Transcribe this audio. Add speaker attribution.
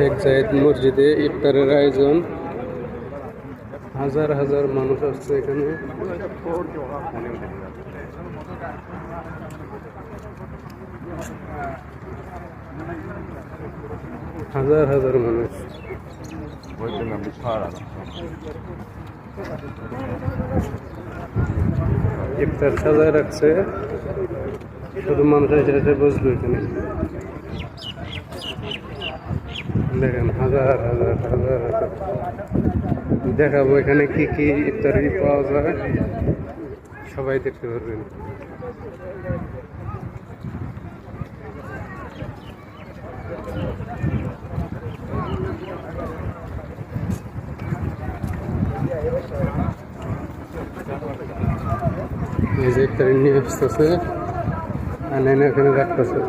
Speaker 1: শেখ জায়েদ মসজিদে ইফতারের আয়োজন। হাজার হাজার মানুষ আসছে এখানে। হাজার হাজার মানুষ। ইফতার সাজায় রাখছে, শুধু মানুষ এসে এসে বসবে এখানে। দেখেন হাজার হাজার হাজার হাজার। দেখাবো এখানে কি কি ইফতারি পাওয়া যায়, সবাই দেখতে পারবেন। এই যে ইফতারি নিয়ে আসতেছে, আর এখানে রাখতেছে।